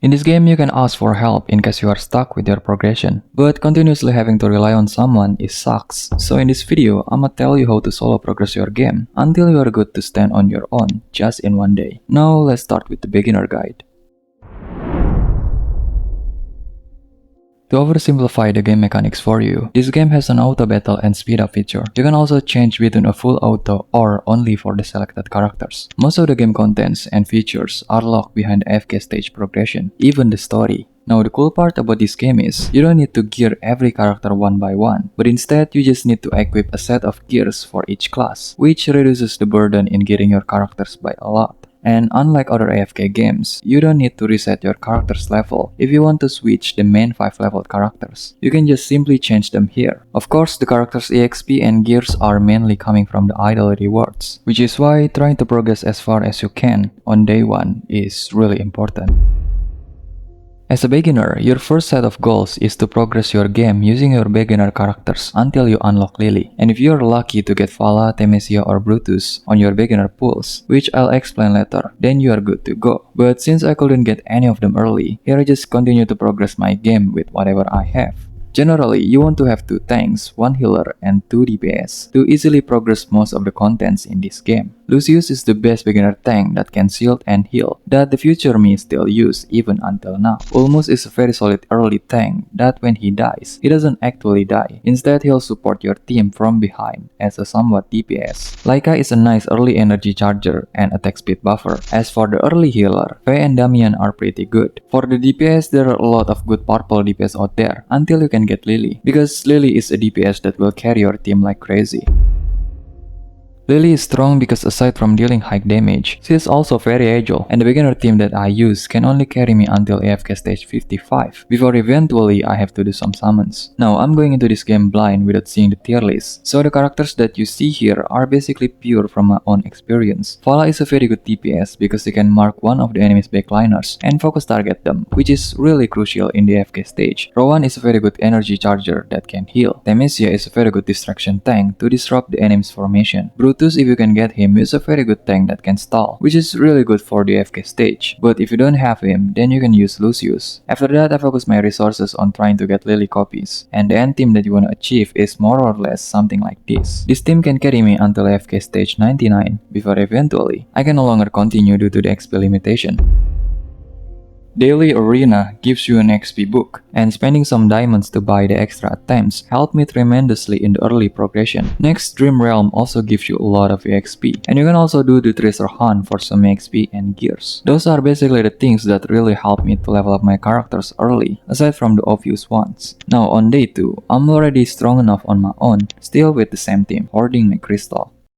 In this game, you can ask for help in case you are stuck with your progression, but continuously having to rely on someone sucks. So in this video, I'ma tell you how to solo progress your game until you are good to stand on your own just in one day. Now let's start with the beginner guide. To oversimplify the game mechanics for you, this game has an auto battle and speed up feature. You can also change between a full auto or only for the selected characters. Most of the game contents and features are locked behind the AFK Stage progression, even the story. Now the cool part about this game is, you don't need to gear every character one by one, but instead you just need to equip a set of gears for each class, which reduces the burden in gearing your characters by a lot. And unlike other AFK games, you don't need to reset your character's level if you want to switch the main 5 leveled characters. You can just simply change them here. Of course, the character's EXP and gears are mainly coming from the idle rewards, which is why trying to progress as far as you can on day 1 is really important. As a beginner, your first set of goals is to progress your game using your beginner characters until you unlock Lily. And if you're lucky to get Vala, Temesia or Brutus on your beginner pools, which I'll explain later, then you are good to go. But since I couldn't get any of them early, here I just continue to progress my game with whatever I have. Generally, you want to have 2 tanks, 1 healer, and 2 DPS to easily progress most of the contents in this game. Lucius is the best beginner tank that can shield and heal, that the future me still use even until now. Ulmus is a very solid early tank that when he dies, he doesn't actually die. Instead, he'll support your team from behind as a somewhat DPS. Laika is a nice early energy charger and attack speed buffer. As for the early healer, Faye and Damian are pretty good. For the DPS, there are a lot of good purple DPS out there until you can get Lily, because Lily is a DPS that will carry your team like crazy. Lily is strong because aside from dealing high damage, she is also very agile, and the beginner team that I use can only carry me until AFK stage 55, before eventually I have to do some summons. Now I'm going into this game blind without seeing the tier list, so the characters that you see here are basically pure from my own experience. Vala is a very good DPS because he can mark one of the enemy's backliners and focus target them, which is really crucial in the AFK stage. Rowan is a very good energy charger that can heal. Temesia is a very good distraction tank to disrupt the enemy's formation. Brutus, if you can get him, is a very good tank that can stall, which is really good for the AFK stage. But if you don't have him, then you can use Lucius. After that, I focus my resources on trying to get Lily copies, and the end team that you want to achieve is more or less something like this. This team can carry me until AFK stage 99, before eventually I can no longer continue due to the XP limitation. Daily Arena gives you an XP book, and spending some diamonds to buy the extra attempts helped me tremendously in the early progression. Next, Dream Realm also gives you a lot of XP, and you can also do the treasure hunt for some XP and gears. Those are basically the things that really helped me to level up my characters early, aside from the obvious ones. Now on day 2, I'm already strong enough on my own, still with the same team, hoarding my crystal.